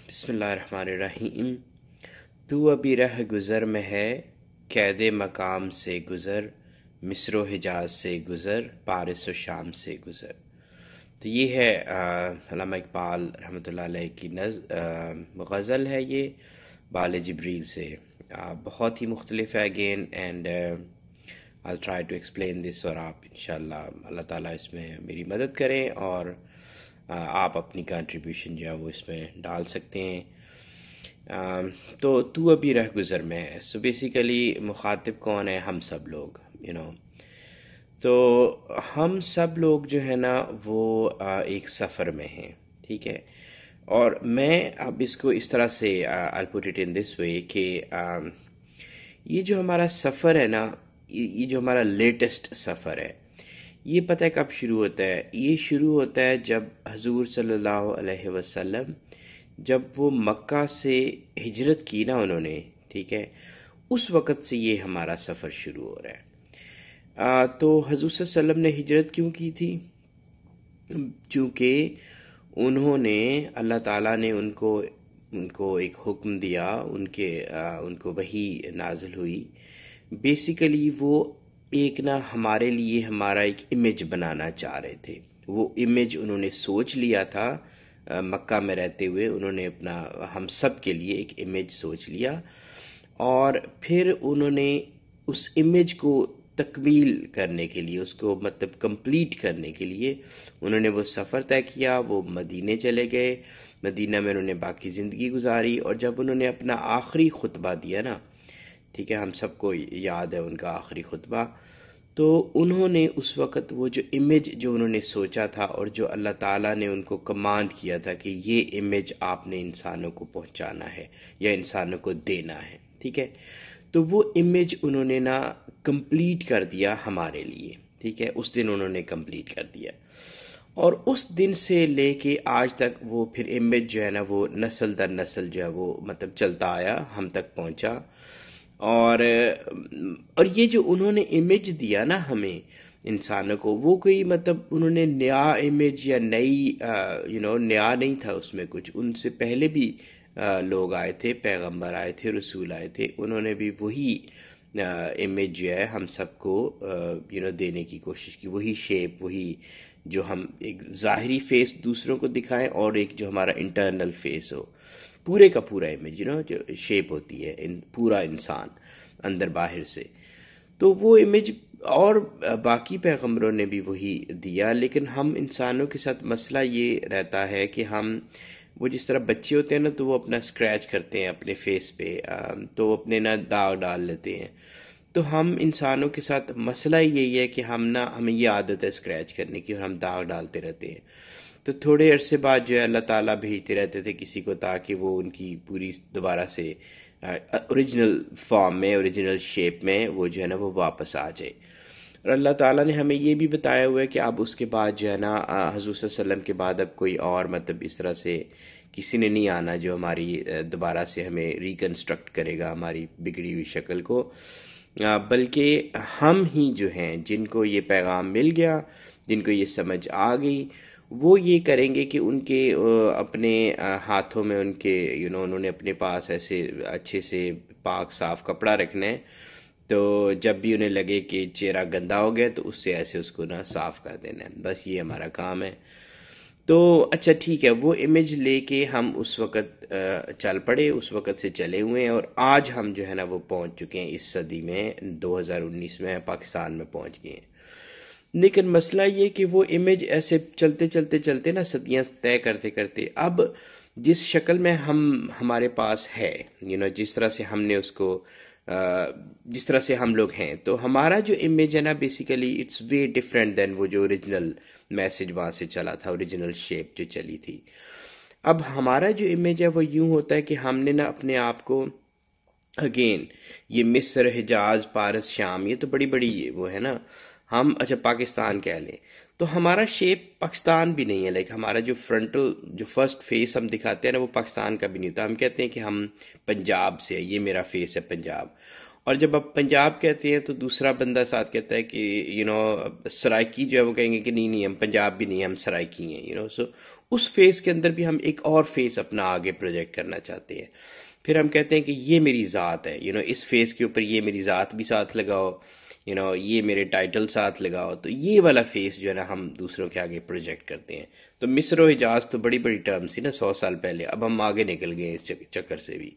بسم اللہ الرحمن الرحیم۔ تو ابھی رہ گزر میں ہے، قید-e-مقام سے گزر، مصر-o-حجاز سے گزر، پارس-o-شام سے گزر۔ تو یہ ہے علامہ اقبال رحمۃ اللہ علیہ کی غزل ہے، یہ بال-e-جبریل سے بہت ہی مختلف ہے again, and I'll try to explain this، اور آپ انشاءاللہ اللہ تعالیٰ اس میں میری مدد کریں اور آپ اپنی کنٹریبیوشن جو ہے وہ اس میں ڈال سکتے ہیں۔ تو ابھی رہ گزر میں ہے، سو بیسیکلی مخاطب کون ہے؟ ہم سب لوگ، تو ہم سب لوگ جو ہے نا وہ ایک سفر میں ہیں، ٹھیک ہے۔ اور میں اب اس کو اس طرح سے I'll put it in this way کہ یہ جو ہمارا سفر ہے نا، یہ جو ہمارا لیٹسٹ سفر ہے، یہ پتہ کب شروع ہوتا ہے؟ یہ شروع ہوتا ہے جب حضور صلی اللہ علیہ وسلم جب وہ مکہ سے ہجرت کی نا انہوں نے، ٹھیک ہے، اس وقت سے یہ ہمارا سفر شروع ہو رہا ہے۔ تو حضور صلی اللہ علیہ وسلم نے ہجرت کیوں کی تھی؟ چونکہ انہوں نے اللہ تعالیٰ نے ان کو ایک حکم دیا، ان کو وحی نازل ہوئی۔ بیسیکلی وہ ایک نا ہمارے لیے ہمارا ایک امیج بنانا چاہ رہے تھے۔ وہ امیج انہوں نے سوچ لیا تھا مکہ میں رہتے ہوئے، انہوں نے اپنا ہم سب کے لیے ایک امیج سوچ لیا، اور پھر انہوں نے اس امیج کو تکمیل کرنے کے لیے، اس کو مطلب کمپلیٹ کرنے کے لیے انہوں نے وہ سفر طے کیا۔ وہ مدینے چلے گئے، مدینہ میں انہوں نے باقی زندگی گزاری، اور جب انہوں نے اپنا آخری خطبہ دیا نا، ٹھیک ہے، ہم سب کو یاد ہے ان کا آخری خطبہ، تو انہوں نے اس وقت وہ جو امیج جو انہوں نے سوچا تھا اور جو اللہ تعالیٰ نے ان کو کمانڈ کیا تھا کہ یہ امیج آپ نے انسانوں کو پہنچانا ہے یا انسانوں کو دینا ہے، ٹھیک ہے، تو وہ امیج انہوں نے نا کمپلیٹ کر دیا ہمارے لیے، ٹھیک ہے، اس دن انہوں نے کمپلیٹ کر دیا، اور اس دن سے لے کے آج تک وہ پھر امیج جو ہے نا وہ نسل در نسل جو ہے وہ مطلب چلتا آیا، ہم تک پہنچا۔ اور یہ جو انہوں نے امیج دیا نا ہمیں انسانوں کو، وہ کوئی مطلب انہوں نے نیا امیج یا نئی نیا نہیں تھا اس میں کچھ، ان سے پہلے بھی لوگ آئے تھے، پیغمبر آئے تھے، رسول آئے تھے، انہوں نے بھی وہی امیج جو ہے ہم سب کو دینے کی کوشش کی، وہی شیپ، وہی جو ہم ایک ظاہری فیس دوسروں کو دکھائیں اور ایک جو ہمارا انٹرنل فیس ہو، پورے کا پورا امیج جو شیپ ہوتی ہے پورا انسان اندر باہر سے، تو وہ امیج اور باقی پیغمبروں نے بھی وہی دیا۔ لیکن ہم انسانوں کے ساتھ مسئلہ یہ رہتا ہے کہ ہم وہ جس طرح بچے ہوتے ہیں نا، تو وہ اپنا اسکریچ کرتے ہیں اپنے فیس پہ، تو اپنے نا داغ ڈال لیتے ہیں، تو ہم انسانوں کے ساتھ مسئلہ یہی ہے کہ ہمیں یہ عادت ہے اسکریچ کرنے کی، اور ہم داغ ڈالتے رہتے ہیں۔ تو تھوڑے عرصے بعد جو ہے اللہ تعالیٰ بھیجتے رہتے تھے کسی کو، تاکہ وہ ان کی پوری دوبارہ سے اوریجنل فارم میں، اوریجنل شیپ میں وہ جو ہے نا وہ واپس آ جائے۔ اور اللہ تعالیٰ نے ہمیں یہ بھی بتایا ہوا ہے کہ اب اس کے بعد جو ہے نا حضور صلی اللہ علیہ وسلم کے بعد اب کوئی اور مطلب اس طرح سے کسی نے نہیں آنا جو ہماری دوبارہ سے ہمیں ریکنسٹرکٹ کرے گا ہماری بگڑی ہوئی شکل کو، بلکہ ہم ہی جو ہیں جن کو یہ پیغام مل گیا، جن کو یہ سمجھ آ گئی، وہ یہ کریں گے کہ ان کے اپنے ہاتھوں میں ان کے انہوں نے اپنے پاس ایسے اچھے سے پاک صاف کپڑا رکھنا ہے، تو جب بھی انہیں لگے کہ چہرہ گندا ہو گیا تو اس سے ایسے اس کو نا صاف کر دینا ہے، بس یہ ہمارا کام ہے۔ تو اچھا ٹھیک ہے، وہ امیج لے کے ہم اس وقت چل پڑے، اس وقت سے چلے ہوئے ہیں، اور آج ہم جو ہے نا وہ پہنچ چکے ہیں اس صدی میں، 2019 میں پاکستان میں پہنچ گئے ہیں۔ لیکن مسئلہ یہ کہ وہ امیج ایسے چلتے نا صدیاں طے کرتے کرتے اب جس شکل میں ہمارے پاس ہے، جس طرح سے ہم نے اس کو جس طرح سے ہم لوگ ہیں، تو ہمارا جو امیج ہے نا بیسیکلی اٹس وے ڈفرینٹ دین وہ جو اوریجنل میسج وہاں سے چلا تھا، اوریجنل شیپ جو چلی تھی۔ اب ہمارا جو امیج ہے وہ یوں ہوتا ہے کہ ہم نے نا اپنے آپ کو اگین یہ مصر، حجاز، پارس، شام، یہ تو بڑی بڑی وہ ہے نا، ہم اچھا پاکستان کہہ لیں تو ہمارا شیپ پاکستان بھی نہیں ہے، لائک ہمارا جو فرنٹل جو فرسٹ فیس ہم دکھاتے ہیں نا وہ پاکستان کا بھی نہیں ہوتا۔ ہم کہتے ہیں کہ ہم پنجاب سے، یہ میرا فیس ہے پنجاب، اور جب آپ پنجاب کہتے ہیں تو دوسرا بندہ ساتھ کہتا ہے کہ سرائکی جو ہے وہ کہیں گے کہ نہیں ہم پنجاب بھی نہیں ہیں، ہم سرائکی ہیں، سو اس فیس کے اندر بھی ہم ایک اور فیس اپنا آگے پروجیکٹ کرنا چاہتے ہیں. پھر ہم کہتے ہیں کہ یہ میری ذات ہے، اس فیس کے اوپر یہ میری ذات بھی ساتھ لگاؤ، یہ میرے ٹائٹل ساتھ لگاؤ. تو یہ والا فیس جو ہے نا ہم دوسروں کے آگے پروجیکٹ کرتے ہیں. تو مصر و حجاز تو بڑی بڑی ٹرمز تھی نا 100 سال پہلے، اب ہم آگے نکل گئے اس چکر سے بھی.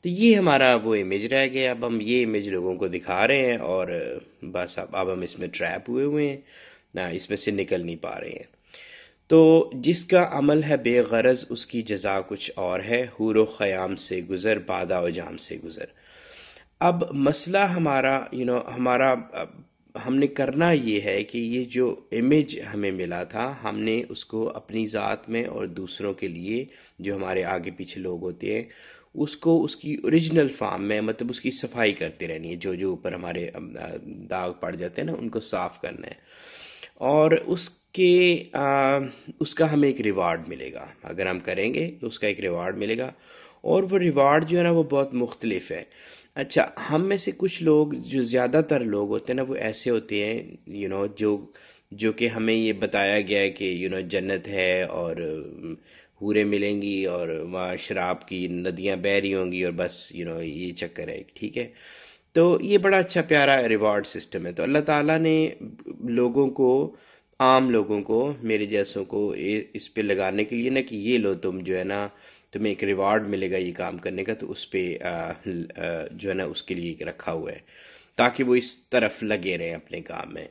تو یہ ہمارا وہ امیج رہ گیا. اب ہم یہ امیج لوگوں کو دکھا رہے ہیں اور بس اب ہم اس میں ٹریپ ہوئے ہیں نا، اس میں سے نکل نہیں پا رہے ہیں. تو جس کا عمل ہے بے غرض اس کی جزا کچھ اور ہے، ہور-o-خیام سے گزر بادہ-o-جام سے گزر. اب مسئلہ ہمارا ہم نے کرنا یہ ہے کہ یہ جو امیج ہمیں ملا تھا ہم نے اس کو اپنی ذات میں اور دوسروں کے لیے جو ہمارے آگے پیچھے لوگ ہوتے ہیں اس کو اس کی اوریجنل فارم میں مطلب اس کی صفائی کرتے رہنی ہے. جو اوپر ہمارے داغ پڑ جاتے ہیں نا ان کو صاف کرنا ہے، اور اس کا ہمیں ایک ریوارڈ ملے گا. اگر ہم کریں گے تو اس کا ایک ریوارڈ ملے گا، اور وہ ریوارڈ جو ہے نا وہ بہت مختلف ہے. اچھا، ہم میں سے کچھ لوگ جو زیادہ تر لوگ ہوتے ہیں نا وہ ایسے ہوتے ہیں جو کہ ہمیں یہ بتایا گیا ہے کہ جنت ہے اور حوریں ملیں گی اور وہاں شراب کی ندیاں بہہ رہی ہوں گی اور بس یہ چکر ہے. ٹھیک ہے، تو یہ بڑا اچھا پیارا ریوارڈ سسٹم ہے. تو اللہ تعالیٰ نے عام لوگوں کو میرے جیسوں کو اس پہ لگانے کے لیے نا کہ یہ لو تم جو ہے نا تمہیں ایک ریوارڈ ملے گا یہ کام کرنے کا، تو اس پہ جو ہے نا اس کے لیے رکھا ہوا ہے تاکہ وہ اس طرف لگے رہیں اپنے کام میں.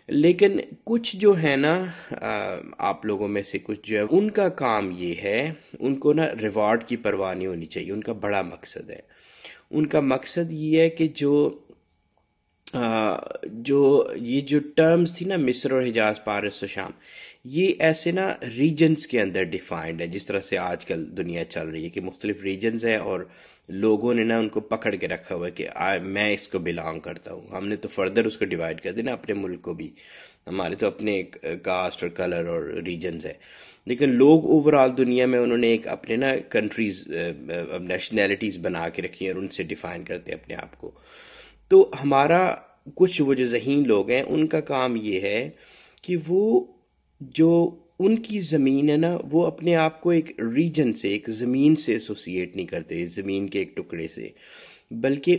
لیکن کچھ جو ہے نا آپ لوگوں میں سے کچھ جو ہے ان کا کام یہ ہے، ان کو نا ریوارڈ کی پرواہ نہیں ہونی چاہیے. ان کا بڑا مقصد ہے، ان کا مقصد یہ ہے کہ یہ جو ٹرمز تھی نا مصر-o-حجاز، پارس-o-شام، یہ ایسے نا ریجنز کے اندر ڈیفائنڈ ہے. جس طرح سے آج کل دنیا چل رہی ہے کہ مختلف ریجنز ہیں اور لوگوں نے نا ان کو پکڑ کے رکھا ہوا ہے کہ میں اس کو بلانگ کرتا ہوں. ہم نے تو فردر اس کو ڈیوائڈ کر دیا نا اپنے ملک کو بھی، ہمارے تو اپنے کاسٹ اور کلر اور ریجنز ہے. لیکن لوگ اوورآل دنیا میں انہوں نے ایک اپنے نا کنٹریز نیشنلٹیز بنا کے رکھی ہیں اور ان سے ڈیفائن کرتے ہیں اپنے آپ کو. تو ہمارا کچھ وہ جو ذہین لوگ ہیں ان کا کام یہ ہے کہ وہ جو ان کی زمین ہے نا وہ اپنے آپ کو ایک ریجن سے، ایک زمین سے ایسوسیٹ نہیں کرتے، زمین کے ایک ٹکڑے سے، بلکہ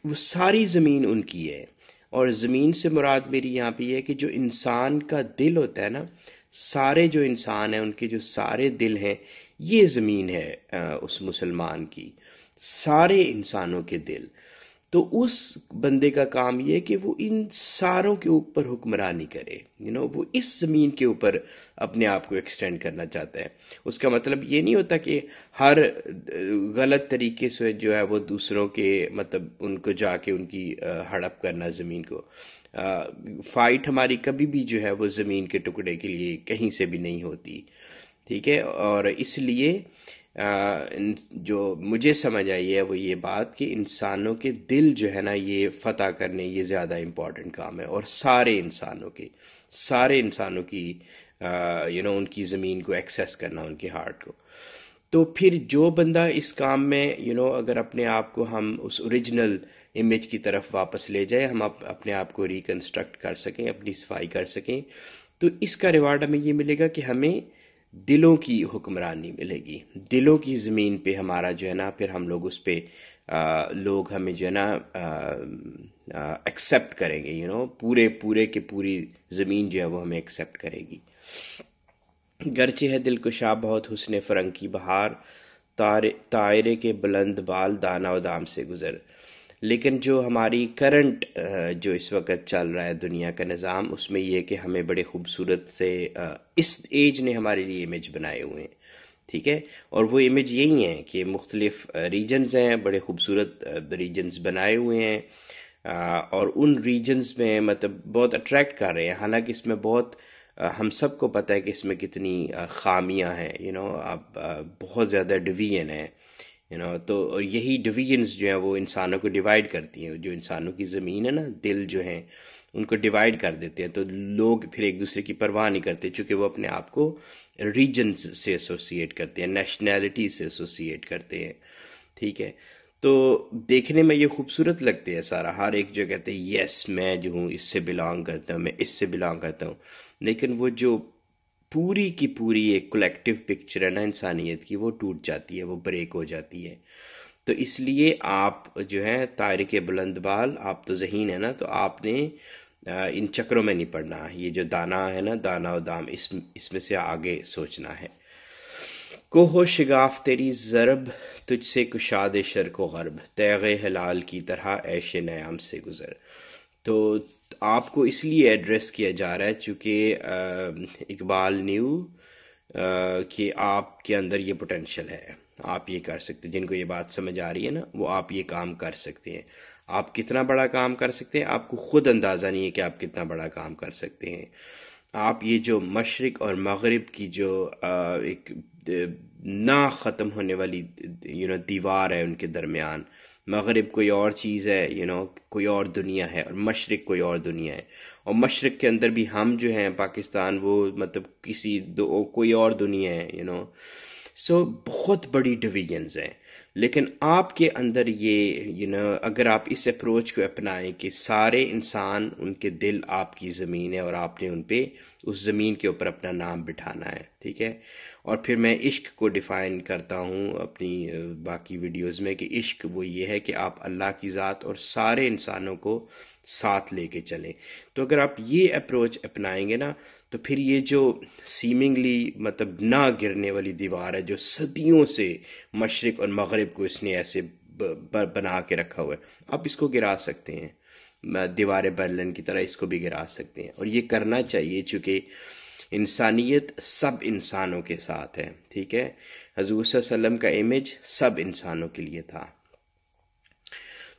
وہ ساری زمین ان کی ہے. اور زمین سے مراد میری یہاں پہ یہ ہے کہ جو انسان کا دل ہوتا ہے نا، سارے جو انسان ہیں ان کے جو سارے دل ہیں یہ زمین ہے اس مسلمان کی، سارے انسانوں کے دل. تو اس بندے کا کام یہ ہے کہ وہ ان ساروں کے اوپر حکمرانی کرے. وہ اس زمین کے اوپر اپنے آپ کو ایکسٹینڈ کرنا چاہتا ہے. اس کا مطلب یہ نہیں ہوتا کہ ہر غلط طریقے سے جو ہے وہ دوسروں کے مطلب ان کو جا کے ان کی ہڑپ کرنا زمین کو. فائٹ ہماری کبھی بھی جو ہے وہ زمین کے ٹکڑے کے لیے کہیں سے بھی نہیں ہوتی. ٹھیک ہے، اور اس لیے جو مجھے سمجھ آئی ہے وہ یہ بات کہ انسانوں کے دل جو ہے نا یہ فتح کرنے یہ زیادہ امپورٹنٹ کام ہے، اور سارے انسانوں کی ان کی زمین کو ایکسیس کرنا، ان کے ہارٹ کو. تو پھر جو بندہ اس کام میں اگر اپنے آپ کو ہم اس اوریجنل امیج کی طرف واپس لے جائیں، ہم اپنے آپ کو ریکنسٹرکٹ کر سکیں، اپنی صفائی کر سکیں، تو اس کا ریوارڈ ہمیں یہ ملے گا کہ ہمیں دلوں کی حکمرانی ملے گی. دلوں کی زمین پہ ہمارا جو ہے نا پھر ہم لوگ اس پہ لوگ ہمیں جو ہے نا ایکسیپٹ کریں گے. پورے کے پوری زمین جو ہے وہ ہمیں ایکسیپٹ کرے گی. گرچہ ہے دلکشا بہت حسن-e-فرنگ کی بہار، تائیرِ-کے-بلند بال دانا-o-دام سے گزر. لیکن جو ہماری کرنٹ جو اس وقت چل رہا ہے دنیا کا نظام، اس میں یہ کہ ہمیں بڑے خوبصورت سے اس ایج نے ہمارے لیے امیج بنائے ہوئے ہیں. ٹھیک ہے، اور وہ امیج یہی ہیں کہ مختلف ریجنز ہیں، بڑے خوبصورت ریجنز بنائے ہوئے ہیں، اور ان ریجنز میں مطلب بہت اٹریکٹ کر رہے ہیں. حالانکہ اس میں بہت ہم سب کو پتہ ہے کہ اس میں کتنی خامیاں ہیں، اب بہت زیادہ ڈویژن ہے. تو یہی ڈویژنز جو ہیں وہ انسانوں کو ڈیوائیڈ کرتی ہیں. جو انسانوں کی زمین ہے نا، دل جو ہیں ان کو ڈیوائیڈ کر دیتے ہیں. تو لوگ پھر ایک دوسرے کی پرواہ نہیں کرتے، چونکہ وہ اپنے آپ کو ریجنز سے ایسوسیٹ کرتے ہیں، نیشنلٹی سے ایسوسیٹ کرتے ہیں. ٹھیک ہے، تو دیکھنے میں یہ خوبصورت لگتے ہیں سارا، ہر ایک جو کہتے ہیں یس میں جو ہوں اس سے بلانگ کرتا ہوں، میں اس سے بلانگ کرتا ہوں. لیکن وہ جو پوری کی پوری ایک کولیکٹیو پکچر ہے نا انسانیت کی، وہ ٹوٹ جاتی ہے، وہ بریک ہو جاتی ہے۔ تو اس لیے آپ جو ہے تاریک-بلند بال، آپ تو ذہین ہے نا، تو آپ نے ان چکروں میں نہیں پڑنا، یہ جو دانا ہے نا، دانا-o-Daam، اس میں سے آگے سوچنا ہے۔ کو ہو شگاف تیری ضرب، تجھ سے کشاد-e-Sharq-o-Gharb، تیغ-e-Hilal کی طرح عیش-e-Niyam سے گزر۔ تو آپ کو اس لیے ایڈریس کیا جا رہا ہے چونکہ اقبال نیو کہ آپ کے اندر یہ پوٹینشل ہے، آپ یہ کر سکتے ہیں۔ جن کو یہ بات سمجھ آ رہی ہے نا، وہ آپ یہ کام کر سکتے ہیں۔ آپ کتنا بڑا کام کر سکتے ہیں، آپ کو خود اندازہ نہیں ہے کہ آپ کتنا بڑا کام کر سکتے ہیں۔ آپ یہ جو مشرق اور مغرب کی جو ایک نہ ختم ہونے والی دیوار ہے ان کے درمیان، مغرب کوئی اور چیز ہے، کوئی اور دنیا ہے، اور مشرق کوئی اور دنیا ہے، اور مشرق کے اندر بھی ہم جو ہیں پاکستان، وہ مطلب کوئی اور دنیا ہے، سو بہت بڑی ڈویژنز ہیں۔ لیکن آپ کے اندر یہ اگر آپ اس اپروچ کو اپنائیں کہ سارے انسان، ان کے دل آپ کی زمین ہے، اور آپ نے ان پہ اس زمین کے اوپر اپنا نام بٹھانا ہے، ٹھیک ہے۔ اور پھر میں عشق کو ڈیفائن کرتا ہوں اپنی باقی ویڈیوز میں کہ عشق وہ یہ ہے کہ آپ اللہ کی ذات اور سارے انسانوں کو ساتھ لے کے چلیں۔ تو اگر آپ یہ اپروچ اپنائیں گے نا، تو پھر یہ جو سیمنگلی مطلب نہ گرنے والی دیوار ہے، جو صدیوں سے مشرق اور مغرب کو اس نے ایسے بنا کے رکھا ہوا ہے، آپ اس کو گرا سکتے ہیں، دیوار برلن کی طرح اس کو بھی گرا سکتے ہیں۔ اور یہ کرنا چاہیے چونکہ انسانیت سب انسانوں کے ساتھ ہے، ٹھیک ہے۔ حضور صلی اللہ علیہ وسلم کا امیج سب انسانوں کے لیے تھا۔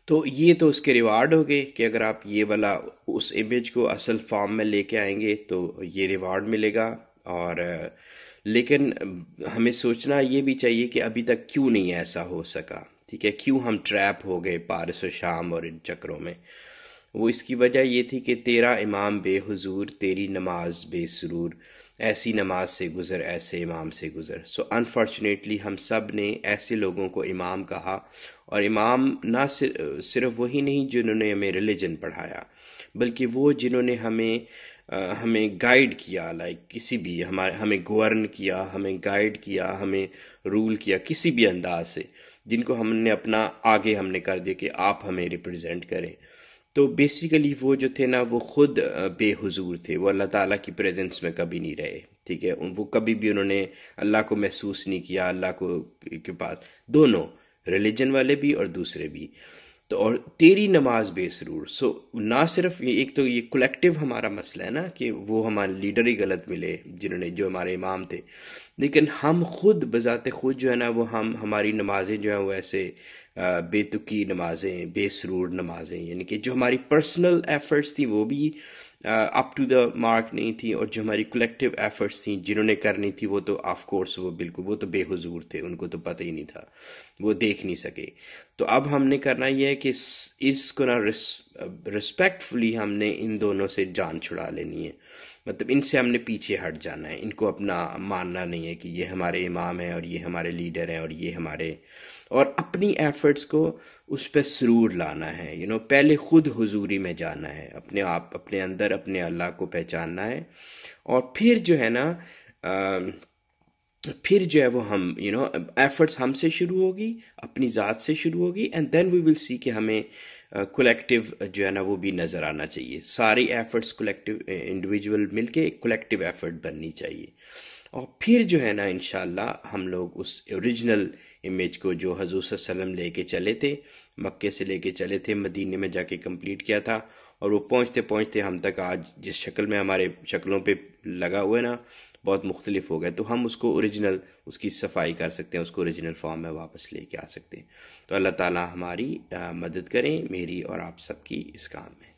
تو یہ تو اس کے ریوارڈ ہو گئے کہ اگر آپ یہ والا اس امیج کو اصل فارم میں لے کے آئیں گے تو یہ ریوارڈ ملے گا۔ اور لیکن ہمیں سوچنا یہ بھی چاہیے کہ ابھی تک کیوں نہیں ایسا ہو سکا، ٹھیک ہے، کیوں ہم ٹریپ ہو گئے پارس-o-Shaam اور ان چکروں میں۔ وہ اس کی وجہ یہ تھی کہ تیرا امام بے حضور، تیری نماز بے سرور، ایسی نماز سے گزر، ایسے امام سے گزر۔ سو انفارچونیٹلی ہم سب نے ایسے لوگوں کو امام کہا، اور امام نہ صرف وہی نہیں جنہوں نے ہمیں ریلیجن پڑھایا، بلکہ وہ جنہوں نے ہمیں گائیڈ کیا، کسی بھی ہمیں گورن کیا، ہمیں گائیڈ کیا، ہمیں رول کیا کسی بھی انداز سے، جن کو ہم نے اپنا آگے ہم نے کر دیا کہ آپ ہمیں ریپرزینٹ کریں۔ تو بیسیکلی وہ جو تھے نا، وہ خود بے حضور تھے، وہ اللہ تعالیٰ کی پریزنس میں کبھی نہیں رہے، ٹھیک ہے۔ وہ کبھی بھی انہوں نے اللہ کو محسوس نہیں کیا، اللہ کو کے پاس، دونوں ریلیجن والے بھی اور دوسرے بھی۔ تو اور تیری نماز بے سرور، سو نہ صرف ایک تو یہ کولیکٹیو ہمارا مسئلہ ہے نا کہ وہ ہمارے لیڈر ہی غلط ملے جو ہمارے امام تھے، لیکن ہم خود بذات خود جو ہے نا، وہ ہماری نمازیں جو ہیں وہ ایسے بے تکی نمازیں، بے سرور نمازیں، یعنی کہ جو ہماری پرسنل ایفرٹس تھیں وہ بھی اپ ٹو دا مارک نہیں تھی، اور جو ہماری کولیکٹیو ایفرٹس تھیں جنہوں نے کرنی تھی وہ تو آف کورس وہ بالکل، وہ تو بے حضور تھے، ان کو تو پتہ ہی نہیں تھا، وہ دیکھ نہیں سکے۔ تو اب ہم نے کرنا یہ ہے کہ اس کو نا رسپیکٹفلی ہم نے ان دونوں سے جان چھڑا لینی ہے، مطلب ان سے ہم نے پیچھے ہٹ جانا ہے، ان کو اپنا ماننا نہیں ہے کہ یہ ہمارے امام ہیں اور یہ ہمارے لیڈر ہیں اور یہ ہمارے، اور اپنی ایفرٹس کو اس پہ سرور لانا ہے، پہلے خود حضوری میں جانا ہے، اپنے اندر اپنے اللہ کو پہچاننا ہے، اور پھر جو ہے نا پھر جو ہے وہ ہم ایفرٹس ہم سے شروع ہوگی، اپنی ذات سے شروع ہوگی، اینڈ دین وی ول سی کہ ہمیں کولیکٹیو جو ہے نا وہ بھی نظر آنا چاہیے، ساری ایفرٹس کولیکٹیو انڈیویجول مل کے ایک کولیکٹیو ایفرٹ بننی چاہیے، اور پھر جو ہے نا انشاءاللہ ہم لوگ اس اوریجنل امیج کو جو حضور صلی اللہ علیہ وسلم لے کے چلے تھے، مکے سے لے کے چلے تھے، مدینے میں جا کے کمپلیٹ کیا تھا، اور وہ پہنچتے پہنچتے ہم تک آج جس شکل میں ہمارے شکلوں پہ لگا ہوا ہے نا، بہت مختلف ہو گئے، تو ہم اس کو اوریجنل، اس کی صفائی کر سکتے ہیں، اس کو اوریجنل فارم میں واپس لے کے آ سکتے ہیں۔ تو اللہ تعالیٰ ہماری مدد کریں، میری اور آپ سب کی اس کام میں۔